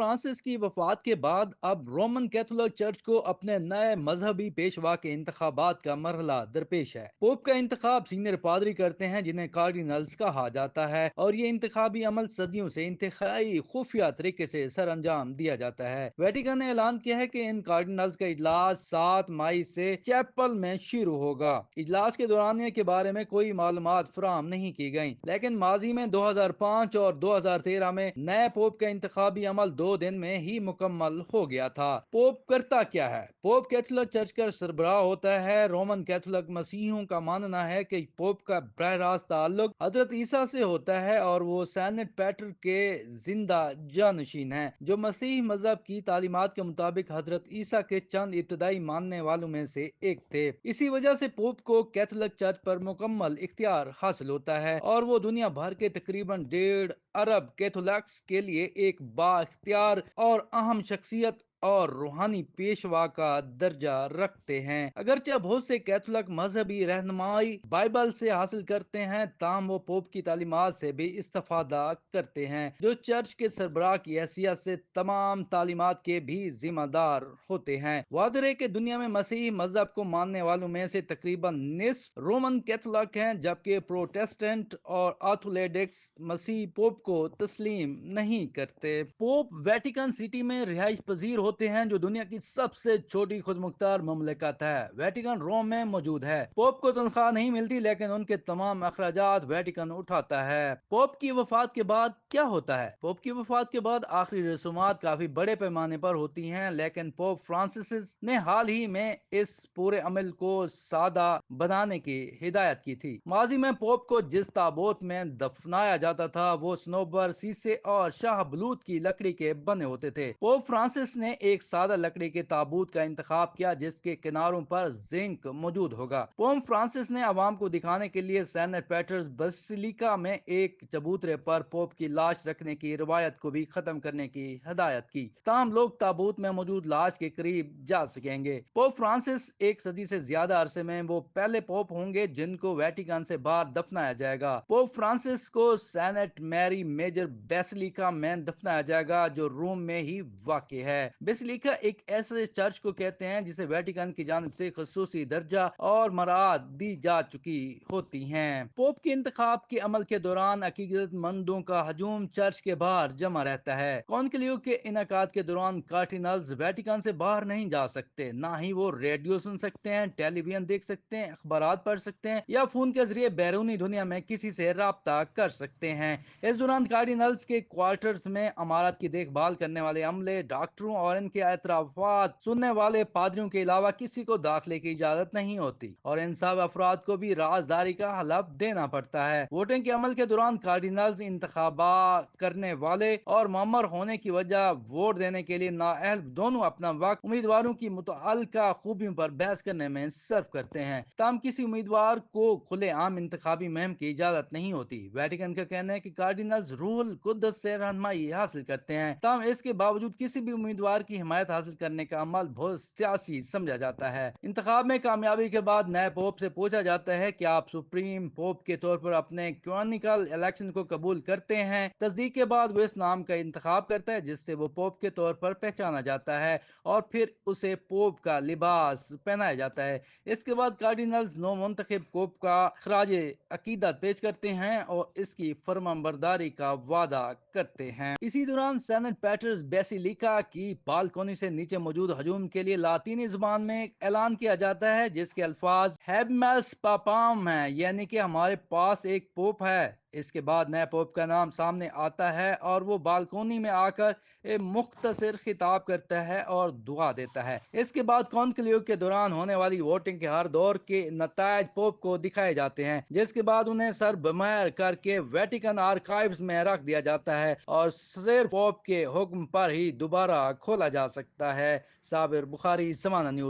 Francis की वफात के बाद अब रोमन कैथोलिक चर्च को अपने नए मजहबी पेशवा के इंतखाबात का मरहला दरपेश है। पोप का इंतखाब सीनियर पादरी करते हैं जिन्हें कार्डिनल्स कहा जाता है, और ये इंतखाबी अमल सदियों से इंतहाई खुफिया तरीके से सर अंजाम दिया जाता है। वेटिकन ने ऐलान किया है कि इन कार्डिनल्स का इजलास 7 मई से चैपल में शुरू होगा। इजलास के दौरान के बारे में कोई मालूमात फराहम नहीं की गई, लेकिन माजी में 2005 और 2013 में नए पोप का इंतखाबी अमल 2 दिन में ही मुकम्मल हो गया था। पोप करता क्या है? पोप कैथोलिक चर्च का सरबराह होता है। रोमन कैथोलिक मसीहियों का मानना है कि पोप का बरह रास्त ताल्लुक हजरत ईसा से होता है और वो सैनेट पैटर के जिंदा जानशीन हैं, जो मसीह मजहब की तालीमात के मुताबिक हजरत ईसा के चंद इब्तदाई मानने वालों में से एक थे। इसी वजह से पोप को कैथोलिक चर्च पर मुकम्मल इख्तियार हासिल होता है और वो दुनिया भर के तकरीबन 1.5 अरब कैथोलिक्स के लिए एक बाख्तियार और अहम शख्सियत और रूहानी पेशवा का दर्जा रखते हैं। अगरचे बहुत से कैथोलिक मजहबी रहनुमाई बाइबल से हासिल करते हैं, ताहम वो पोप की तालीमात से भी इस्तेफादा करते हैं, जो चर्च के सरबराह की हैसियत से तमाम तालीमात के भी जिम्मेदार होते हैं। वाज़ेह है कि दुनिया में मसीही मजहब को मानने वालों में से तकरीबन निस्फ रोमन कैथोलिक हैं, जबकि प्रोटेस्टेंट और ऑर्थोडॉक्स मसीह पोप को तस्लीम नहीं करते। पोप वेटिकन सिटी में रिहाइश पजीर होते हैं, जो दुनिया की सबसे छोटी खुद मुख्तार ममलिकत है। वेटिकन रोम में मौजूद है। पोप को तनख्वाह नहीं मिलती, लेकिन उनके तमाम अखराजात वेटिकन उठाता है। पोप की वफात के बाद क्या होता है? पोप की वफात के बाद आखिरी रसूमात काफी बड़े पैमाने पर होती हैं, लेकिन पोप फ्रांसिस ने हाल ही में इस पूरे अमल को सादा बनाने की हिदायत की थी। माजी में पोप को जिस ताबूत में दफनाया जाता था वो सनोबर, शीशे और शाह बलूत की लकड़ी के बने होते थे। पोप फ्रांसिस ने एक सादा लकड़ी के ताबूत का इंतखाब किया जिसके किनारों पर जिंक मौजूद होगा। पोप फ्रांसिस ने आवाम को दिखाने के लिए सेंट पीटर्स बेसिलिका में एक चबूतरे पर पोप की लाश रखने की रिवायत को भी खत्म करने की हिदायत की, ताहम लोग ताबूत में मौजूद लाश के करीब जा सकेंगे। पोप फ्रांसिस एक सदी से ज्यादा अरसे में वो पहले पोप होंगे जिनको वेटिकन से बाहर दफनाया जाएगा। पोप फ्रांसिस को सेनेट मैरी मेजर बेसिलिका में दफनाया जाएगा, जो रोम में ही वाक़ है। बेसिलिका एक ऐसे चर्च को कहते हैं जिसे वेटिकन की जानिब से खसूसी दर्जा और मराद दी जा चुकी होती हैं। पोप के इंतखाब के अमल के दौरान अकीदतमंदों का हजूम चर्च के बाहर जमा रहता है। कॉन्क्लेव के इनकाद के दौरान कार्डिनल्स वेटिकन से बाहर नहीं जा सकते, ना ही वो रेडियो सुन सकते हैं, टेलीविजन देख सकते हैं, अखबारात पढ़ सकते हैं या फोन के जरिए बैरूनी दुनिया में किसी से राब्ता कर सकते हैं। इस दौरान कार्डिनल्स के क्वार्टर्स में अमारत की देखभाल करने वाले अमले, डॉक्टरों और इनके एतराफात सुनने वाले पादरियों के अलावा किसी को दाखिले की इजाजत नहीं होती, और इन सब अफराद को भी राजदारी का हलफ देना पड़ता है। वोटिंग के अमल के दौरान कार्डिनल्स इंतखाबा करने वाले और मामर होने की वजह वोट देने के लिए नाअहल दोनों अपना वक्त उम्मीदवारों की मुतअल्लिका खूबियों पर बहस करने में सर्व करते हैं। ताम किसी उम्मीदवार को खुले आम इंतखाबी मुहिम की इजाजत नहीं होती। वेटिकन का कहना है कि कार्डिनल्स रूहुल कुद्दस से रहनुमाई हासिल करते हैं, ताम इसके बावजूद किसी भी उम्मीदवार की हिमायत हासिल करने का अमल बहुत सियासी समझा जाता है। इंतखाब में कामयाबी के बाद नए पोप से पूछा जाता है कि आप सुप्रीम पोप के तौर पर अपने कैनोनिकल इलेक्शन को कबूल करते हैं। तस्दीक के बाद वो इस नाम का इंतखाब करता है जिससे वो पोप के तौर पर पहचाना जाता है, और फिर उसे पोप का लिबास पहनाया जाता है। इसके बाद कार्डिनल्स नौ मुंतखब पोप का खराज अकीदत पेश करते हैं और इसकी फर्माबरदारी का वादा करते हैं। इसी दौरान सेनेट पैटर्स बेसिलिका की बालकोनी से नीचे मौजूद हजूम के लिए लातीनी जुबान में एक ऐलान किया जाता है जिसके अल्फाज हैबमस पापाम है, यानी कि हमारे पास एक पोप है। इसके बाद नए पोप का नाम सामने आता है और वो बालकोनी में आकर एक मुख्तसर खिताब करता है और दुआ देता है। इसके बाद कॉन्क्लेव के दौरान होने वाली वोटिंग के हर दौर के नतायज पोप को दिखाए जाते हैं, जिसके बाद उन्हें सर बमैर करके वेटिकन आर्काइव्स में रख दिया जाता है और सिर्फ पोप के हुक्म पर ही दोबारा खोला जा सकता है। साबिर बुखारी, ज़माना न्यूज़।